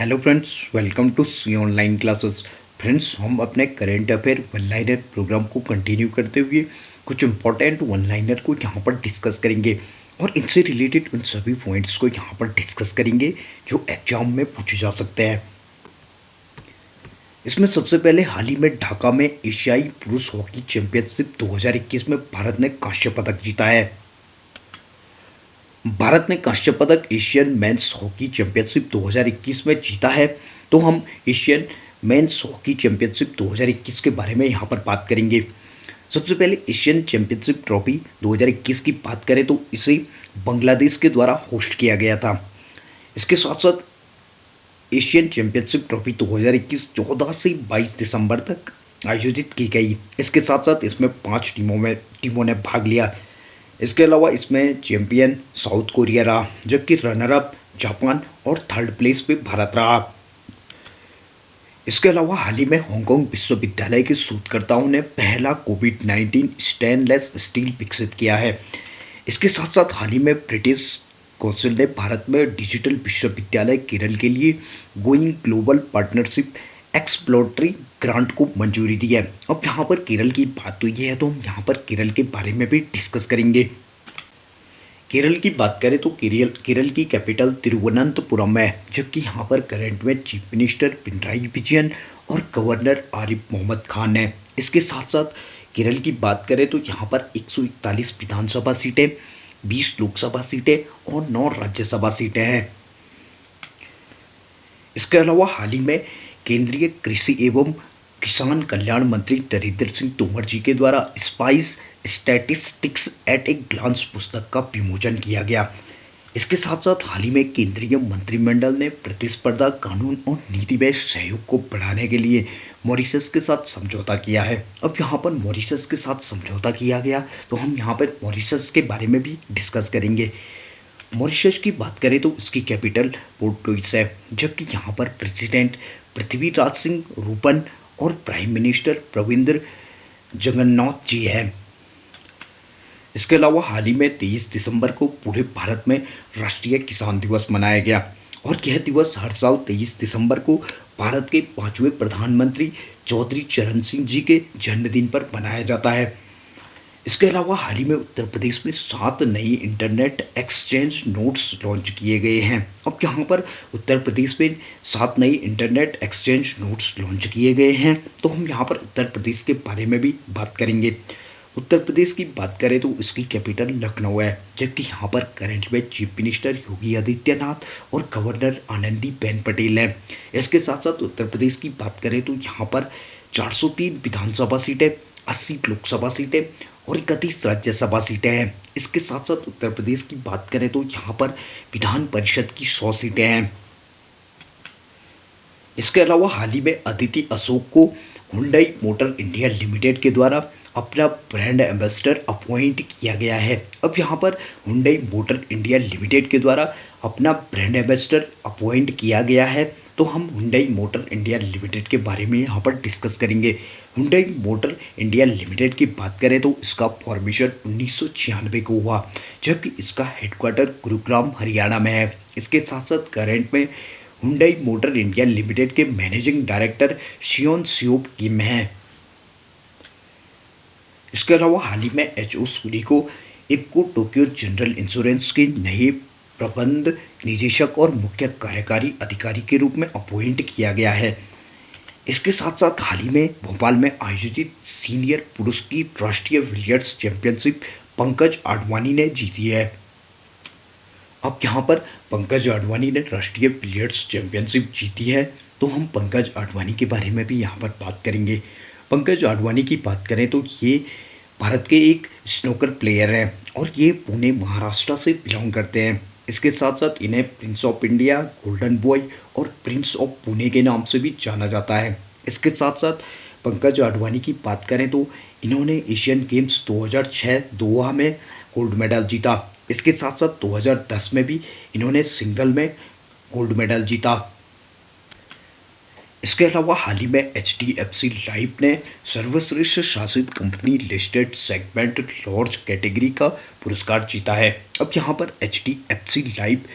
Hello friends, welcome to C online classes. Friends, हम अपने current affair one liner program को continue करते हुए कुछ इंपॉर्टेंट वन लाइनर को यहाँ पर डिस्कस करेंगे और इनसे रिलेटेड उन सभी पॉइंट्स को यहाँ पर डिस्कस करेंगे जो एग्जाम में पूछे जा सकते हैं। इसमें सबसे पहले हाल ही में ढाका में एशियाई पुरुष हॉकी चैंपियनशिप 2021 में भारत ने कांस्य पदक जीता है। भारत ने कांस्य पदक एशियन मेंस हॉकी चैंपियनशिप 2021 में जीता है। तो हम एशियन मेंस हॉकी चैंपियनशिप 2021 के बारे में यहाँ पर बात करेंगे। सबसे पहले एशियन चैंपियनशिप ट्रॉफी 2021 की बात करें तो इसे बांग्लादेश के द्वारा होस्ट किया गया था। इसके साथ साथ एशियन चैंपियनशिप ट्रॉफी 2021 14 से 22 दिसंबर तक आयोजित की गई। इसके साथ साथ इसमें 5 टीमों ने भाग लिया। इसके अलावा इसमें चैंपियन साउथ कोरिया रहा, जबकि रनर अप जापान और थर्ड प्लेस पे भारत रहा। इसके अलावा हाल ही में हांगकांग विश्वविद्यालय के शोधकर्ताओं ने पहला कोविड-19 स्टेनलेस स्टील विकसित किया है। इसके साथ साथ हाल ही में ब्रिटिश काउंसिल ने भारत में डिजिटल विश्वविद्यालय केरल के लिए going global partnership exploratory grant को मंजूरी दी है। अब यहाँ पर केरल की बात हुई है तो हम यहाँ पर केरल के बारे में भी डिस्कस करेंगे। केरल की बात करें तो केरल की कैपिटल तिरुवनंतपुरम है, जबकि यहाँ पर करंट में चीफ मिनिस्टर पिनराई विजयन और गवर्नर आरिफ मोहम्मद खान है। इसके साथ साथ केरल की बात करें तो यहाँ पर 141 विधानसभा सीटें, 20 लोकसभा सीटें और 9 राज्यसभा सीटें हैं। इसके अलावा हाल ही में केंद्रीय कृषि एवं किसान कल्याण मंत्री नरेंद्र सिंह तोमर जी के द्वारा spice statistics at a glance पुस्तक का विमोचन किया गया। इसके साथ साथ हाल ही में केंद्रीय मंत्रिमंडल ने प्रतिस्पर्धा कानून और नीति में सहयोग को बढ़ाने के लिए मॉरिशस के साथ समझौता किया है। अब यहाँ पर मॉरिशस के साथ समझौता किया गया तो हम यहाँ पर मॉरिशस के बारे में भी डिस्कस करेंगे। मॉरिशस की बात करें तो इसकी कैपिटल पोर्ट लुइस है, जबकि यहाँ पर प्रेसिडेंट पृथ्वीराज सिंह रूपन और प्राइम मिनिस्टर प्रविंद्र जगन्नाथ जी हैं। इसके अलावा हाल ही में 23 दिसंबर को पूरे भारत में राष्ट्रीय किसान दिवस मनाया गया और यह दिवस हर साल 23 दिसंबर को भारत के 5वें प्रधानमंत्री चौधरी चरण सिंह जी के जन्मदिन पर मनाया जाता है। इसके अलावा हाल ही में उत्तर प्रदेश में 7 नई इंटरनेट एक्सचेंज नोड्स लॉन्च किए गए हैं। अब यहाँ पर उत्तर प्रदेश में 7 नई इंटरनेट एक्सचेंज नोड्स लॉन्च किए गए हैं तो हम यहाँ पर उत्तर प्रदेश के बारे में भी बात करेंगे। उत्तर प्रदेश की बात करें तो इसकी कैपिटल लखनऊ है, जबकि यहाँ पर करंट में चीफ मिनिस्टर योगी आदित्यनाथ और गवर्नर आनंदीबेन पटेल हैं। इसके साथ साथ उत्तर प्रदेश की बात करें तो यहाँ पर 403 विधानसभा सीटें, 80 लोकसभा सीटें और 31 राज्यसभा सीटें हैं। इसके साथ साथ उत्तर प्रदेश की बात करें तो यहाँ पर विधान परिषद की 100 सीटें हैं। इसके अलावा हाल ही में अदिति अशोक को हुंडई मोटर इंडिया लिमिटेड के द्वारा अपना ब्रांड एम्बेसडर अपॉइंट किया गया है। अब यहाँ पर हुंडई मोटर इंडिया लिमिटेड के द्वारा अपना ब्रांड एम्बेसडर अपॉइंट किया गया है तो हम हुंडई मोटर इंडिया लिमिटेड के बारे में यहाँ पर डिस्कस करेंगे। हुंडई मोटर इंडिया लिमिटेड की बात करें तो इसका फॉर्मेशन 1996 को हुआ, जबकि इसका हेडक्वार्टर गुरुग्राम हरियाणा में है। इसके साथ साथ करंट में हुंडई मोटर इंडिया लिमिटेड के मैनेजिंग डायरेक्टर शियोन सियोप किम हैं। इसके अलावा हाल ही में एच.ओ. सूरी को इप्को टोक्यो जनरल इंश्योरेंस के नए प्रबंध निदेशक और मुख्य कार्यकारी अधिकारी के रूप में अपॉइंट किया गया है। इसके साथ साथ हाल ही में भोपाल में आयोजित सीनियर पुरुष की राष्ट्रीय बिलियर्ड्स चैंपियनशिप पंकज आडवाणी ने जीती है। अब यहाँ पर पंकज आडवाणी ने राष्ट्रीय बिलियर्ड्स चैंपियनशिप जीती है तो हम पंकज आडवाणी के बारे में भी यहाँ पर बात करेंगे। पंकज आडवाणी की बात करें तो ये भारत के एक स्नूकर प्लेयर हैं और ये पुणे महाराष्ट्र से बिलोंग करते हैं। इसके साथ साथ इन्हें Prince of India, golden boy और प्रिंस ऑफ पुणे के नाम से भी जाना जाता है। इसके साथ साथ पंकज आडवाणी की बात करें तो इन्होंने एशियन गेम्स 2006 दोहा में गोल्ड मेडल जीता। इसके साथ साथ 2010 में भी इन्होंने सिंगल में गोल्ड मेडल जीता। इसके अलावा हाल ही में एच.डी.एफ.सी. लाइफ ने सर्वश्रेष्ठ शासित company listed segment large category का पुरस्कार जीता है। अब यहाँ पर एच.डी.एफ.सी. लाइफ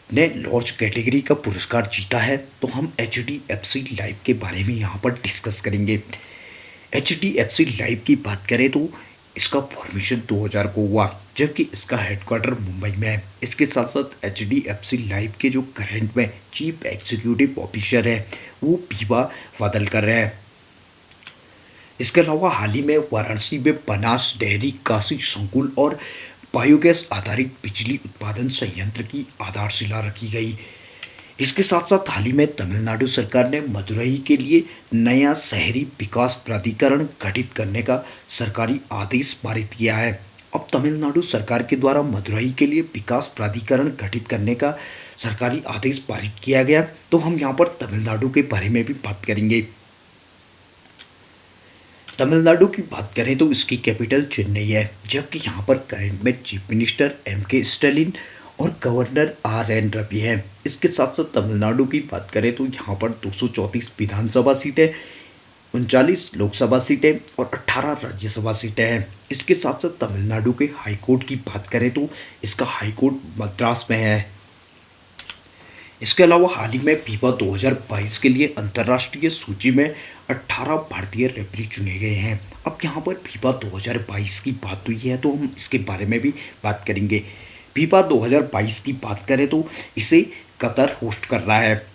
ने लॉर्ज कैटेगरी का पुरस्कार जीता है, तो हम HDFC लाइफ के बारे में यहाँ पर डिस्कस करेंगे। HDFC लाइफ की बात करें तो इसका फॉर्मेशन 2000 को हुआ, जबकि इसका हेडक्वार्टर मुंबई में है। इसके साथ साथ HDFC लाइफ के जो करंट में चीफ एग्जीक्यूटिव ऑफिसर है वो पीवा बादल कर रहे हैं। इसके अलावा हाल ही में वाराणसी में बनास डेयरी काशी संकुल और बायोगैस आधारित बिजली उत्पादन संयंत्र की आधारशिला रखी गई। इसके साथ साथ हाल ही में तमिलनाडु सरकार ने मदुरई के लिए नया शहरी विकास प्राधिकरण गठित करने का सरकारी आदेश पारित किया है। अब तमिलनाडु सरकार के द्वारा मदुरई के लिए विकास प्राधिकरण गठित करने का सरकारी आदेश पारित किया गया, तो हम यहाँ पर तमिलनाडु के बारे में भी बात करेंगे। तमिलनाडु की बात करें तो इसकी कैपिटल चेन्नई है, जबकि यहाँ पर करंट में चीफ मिनिस्टर MK स्टालिन और गवर्नर RN रवि हैं। इसके साथ साथ तमिलनाडु की बात करें तो यहाँ पर 234 विधानसभा सीटें, 39 लोकसभा सीटें और 18 राज्यसभा सीटें हैं। इसके साथ साथ तमिलनाडु के हाईकोर्ट की बात करें तो इसका हाईकोर्ट मद्रास में है। इसके अलावा हाल ही में फीफा 2022 के लिए अंतर्राष्ट्रीय सूची में 18 भारतीय रेफरी चुने गए हैं। अब यहाँ पर फीफा 2022 की बात हुई है, तो हम इसके बारे में भी बात करेंगे। फीफा 2022 की बात करें तो इसे कतर होस्ट कर रहा है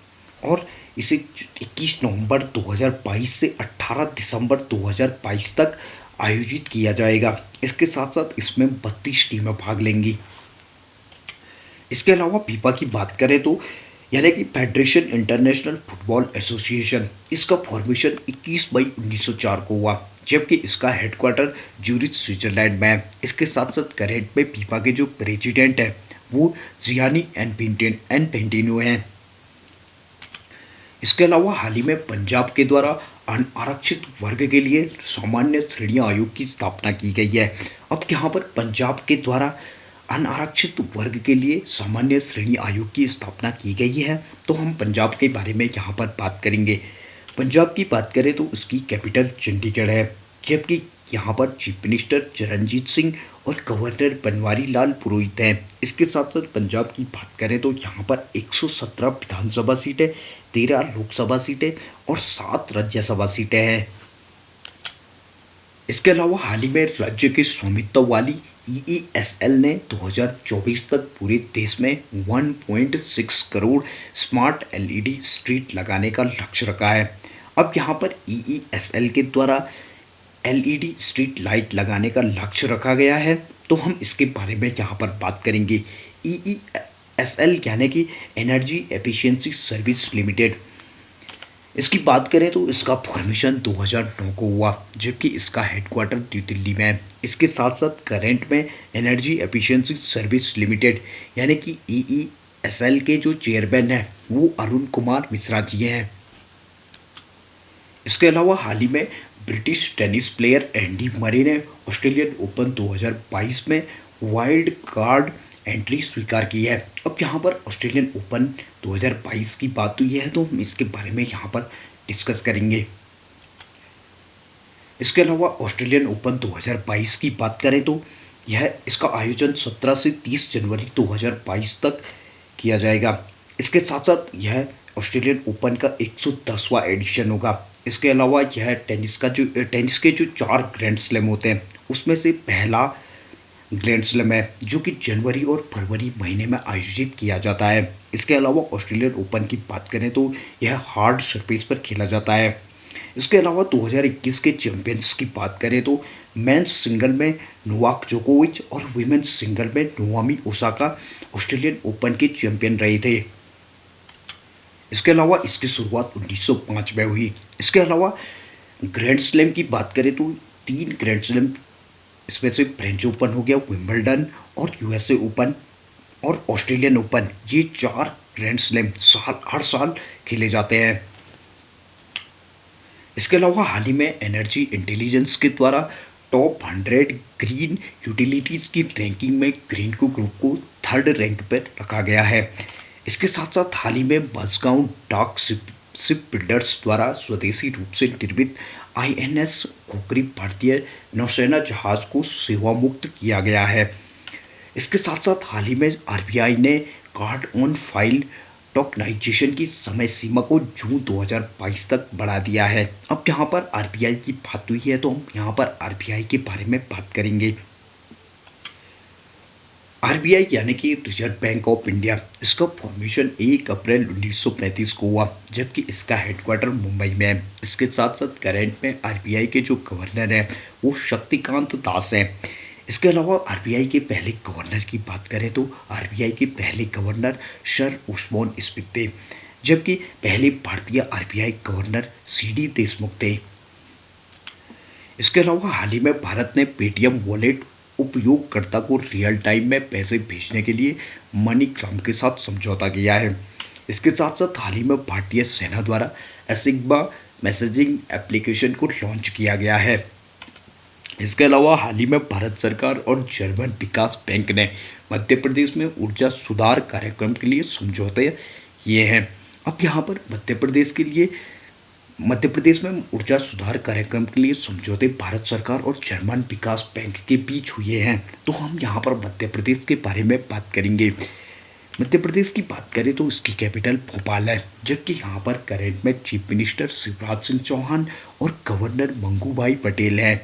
और इसे 21 नवंबर 2022 से 18 दिसंबर 2022 तक आयोजित किया जाएगा। इसके साथ साथ इसमें 32 टीमें भाग लेंगी। इसके अलावा फीफा की बात करें तो यानी कि फेडरेशन इंटरनेशनल फुटबॉल एसोसिएशन, इसका फॉर्मेशन 21 मई 1904 को हुआ, जबकि इसका हेडक्वार्टर ज्यूरिच स्विट्जरलैंड में है। इसके साथ साथ करेंट में फीफा के जो प्रेसिडेंट है वो जियानी इन्फेंटिनो हैं। इसके अलावा हाल ही में पंजाब के द्वारा अनारक्षित वर्ग के लिए सामान्य श्रेणी आयोग की स्थापना की गई है। अब यहाँ पर पंजाब के द्वारा अनारक्षित वर्ग के लिए सामान्य श्रेणी आयोग की स्थापना की गई है, तो हम पंजाब के बारे में यहाँ पर बात करेंगे। पंजाब की बात करें तो उसकी कैपिटल चंडीगढ़ है, जबकि यहाँ पर चीफ मिनिस्टर चरणजीत सिंह और गवर्नर बनवारी लाल पुरोहित हैं। इसके साथ साथ पंजाब की बात करें तो यहाँ पर 117 विधानसभा सीटें, 13 लोकसभा सीटें और 7 राज्यसभा सीटें हैं। इसके अलावा हाल ही में राज्य के स्वामित्व वाली EESL ने 2024 तक पूरे देश में 1.6 करोड़ स्मार्ट LED स्ट्रीट लगाने का लक्ष्य रखा है। अब यहाँ पर EESL के द्वारा LED स्ट्रीट लाइट लगाने का लक्ष्य रखा गया है, तो हम इसके बारे में यहाँ पर बात करेंगे। EESL यानी कि एनर्जी एफिशिएंसी सर्विस लिमिटेड, इसकी बात करें तो इसका फॉर्मेशन 2009 को हुआ, जबकि इसका हेडक्वार्टर न्यू दिल्ली में है। इसके साथ साथ करंट में एनर्जी एफिशिएंसी सर्विस लिमिटेड यानी कि EESL के जो चेयरमैन हैं वो अरुण कुमार मिश्रा जी हैं। इसके अलावा हाल ही में British tennis player Andy Murray ने ऑस्ट्रेलियन ओपन 2022 में वाइल्ड कार्ड एंट्री स्वीकार की है। अब यहाँ पर ऑस्ट्रेलियन ओपन 2022 की बात हुई है, तो हम इसके बारे में यहाँ पर डिस्कस करेंगे। इसके अलावा ऑस्ट्रेलियन ओपन 2022 की बात करें तो इसका आयोजन 17 से 30 जनवरी 2022 तक किया जाएगा। इसके साथ साथ यह ऑस्ट्रेलियन ओपन का 110वां एडिशन होगा। इसके अलावा यह टेनिस के जो 4 ग्रैंड स्लैम होते हैं उसमें से पहला ग्रैंड स्लैम है, जो कि जनवरी और फरवरी महीने में आयोजित किया जाता है। इसके अलावा ऑस्ट्रेलियन ओपन की बात करें तो यह हार्ड सरफेस पर खेला जाता है। इसके अलावा 2021 के चैंपियंस की बात करें तो मेंस सिंगल में नोवाक जोकोविच और वीमेंस सिंगल में नोवामी ओसाका ऑस्ट्रेलियन ओपन के चैंपियन रहे थे। इसके अलावा इसकी शुरुआत 1905 में हुई। इसके अलावा ग्रैंड स्लैम की बात करें तो 3 ग्रैंड स्लैम, इसमें से फ्रेंच ओपन हो गया, विंबलडन और USA ओपन और ऑस्ट्रेलियन ओपन, ये 4 ग्रैंड स्लैम हर साल खेले जाते हैं। इसके अलावा हाल ही में एनर्जी इंटेलिजेंस के द्वारा टॉप 100 ग्रीन यूटिलिटीज़ की रैंकिंग में ग्रीनको ग्रुप को 3rd रैंक पर रखा गया है। इसके साथ साथ हाल ही में मझगांव डाक शिप बिल्डर्स द्वारा स्वदेशी रूप से निर्मित INS खोखरी भारतीय नौसेना जहाज को सेवा मुक्त किया गया है। इसके साथ साथ हाल ही में RBI ने कार्ड ऑन फाइल टोकनाइजेशन की समय सीमा को जून 2022 तक बढ़ा दिया है। अब यहाँ पर आरबीआई की बात हुई है तो हम यहाँ पर आरबीआई के बारे में बात करेंगे। आरबीआई यानी कि रिजर्व बैंक ऑफ इंडिया, इसका फॉर्मेशन 1 अप्रैल 1935 को हुआ, जबकि इसका हेडक्वार्टर मुंबई में है। इसके साथ साथ करंट में आरबीआई के जो गवर्नर हैं वो शक्तिकांत दास हैं। इसके अलावा आरबीआई के पहले गवर्नर की बात करें तो आरबीआई के पहले गवर्नर सर उस्मान स्मिथ थे, जबकि पहले भारतीय आरबीआई गवर्नर सीडी देशमुख थे। इसके अलावा हाल ही में भारत ने पेटीएम वॉलेट उपयोगकर्ता को रियल टाइम में पैसे भेजने के लिए मनीग्राम के साथ समझौता किया है। इसके साथ साथ हाल ही में भारतीय सेना द्वारा एसिग्मा मैसेजिंग एप्लीकेशन को लॉन्च किया गया है। इसके अलावा हाल ही में भारत सरकार और जर्मन विकास बैंक ने मध्य प्रदेश में ऊर्जा सुधार कार्यक्रम के लिए समझौते किए हैं। अब यहाँ पर मध्य प्रदेश में ऊर्जा सुधार कार्यक्रम के लिए समझौते भारत सरकार और जर्मन विकास बैंक के बीच हुए हैं। तो हम यहाँ पर मध्य प्रदेश के बारे में बात करेंगे। मध्य प्रदेश की बात करें तो इसकी कैपिटल भोपाल है, जबकि यहाँ पर करंट में चीफ मिनिस्टर शिवराज सिंह चौहान और गवर्नर मंगूभाई पटेल हैं।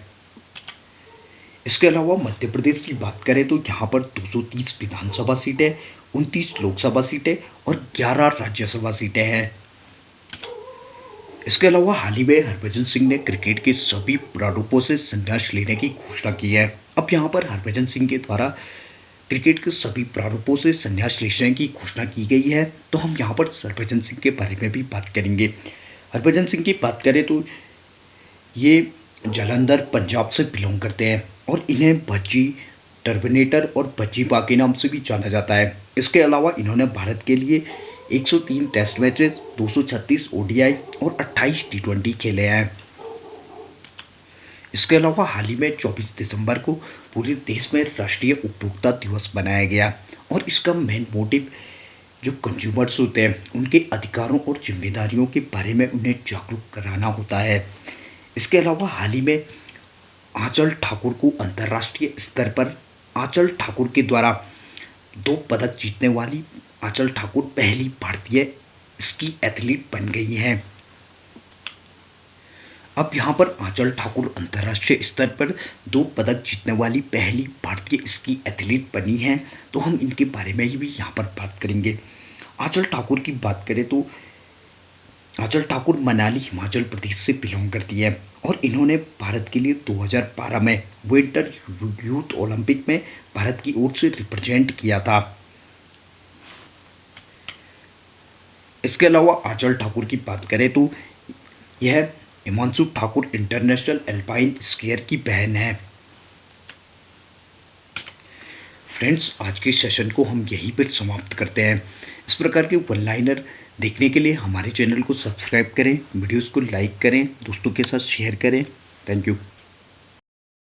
इसके अलावा मध्य प्रदेश की बात करें तो यहाँ पर 230 विधानसभा सीटें, 29 लोकसभा सीटें और 11 राज्यसभा सीटें हैं। इसके अलावा हाल ही में हरभजन सिंह ने क्रिकेट के सभी प्रारूपों से संन्यास लेने की घोषणा की है। अब यहाँ पर हरभजन सिंह के द्वारा क्रिकेट के सभी प्रारूपों से संन्यास लेने की घोषणा की गई है। तो हम यहाँ पर हरभजन सिंह के बारे में भी बात करेंगे। हरभजन सिंह की बात करें तो ये जालंधर पंजाब से बिलोंग करते हैं और इन्हें भज्जी टर्मिनेटर और भज्जी बा के नाम से भी जाना जाता है। इसके अलावा इन्होंने भारत के लिए 103 टेस्ट मैचेस, 236 ओडीआई और 28 टी20 खेले हैं। इसके अलावा हाल ही में 24 दिसंबर को पूरे देश में राष्ट्रीय उपभोक्ता दिवस मनाया गया और इसका मेन मोटिव जो कंज्यूमर्स होते हैं उनके अधिकारों और जिम्मेदारियों के बारे में उन्हें जागरूक कराना होता है। इसके अलावा हाल ही में आंचल ठाकुर को अंतर्राष्ट्रीय स्तर पर आंचल ठाकुर के द्वारा 2 पदक जीतने वाली आंचल ठाकुर पहली भारतीय स्की एथलीट बन गई हैं। अब यहाँ पर आंचल ठाकुर अंतर्राष्ट्रीय स्तर पर 2 पदक जीतने वाली पहली भारतीय स्की एथलीट बनी हैं। तो हम इनके बारे में भी यहाँ पर बात करेंगे। आंचल ठाकुर की बात करें तो आंचल ठाकुर मनाली हिमाचल प्रदेश से बिलोंग करती है और इन्होंने भारत के लिए 2012 में विंटर यूथ ओलंपिक में भारत की ओर से रिप्रेजेंट किया था। इसके अलावा आंचल ठाकुर की बात करें तो यह Himanshu Thakur international alpine skier की बहन है। फ्रेंड्स, आज के सेशन को हम यहीं पर समाप्त करते हैं। इस प्रकार के वन लाइनर देखने के लिए हमारे चैनल को सब्सक्राइब करें, वीडियोस को लाइक करें, दोस्तों के साथ शेयर करें। Thank you.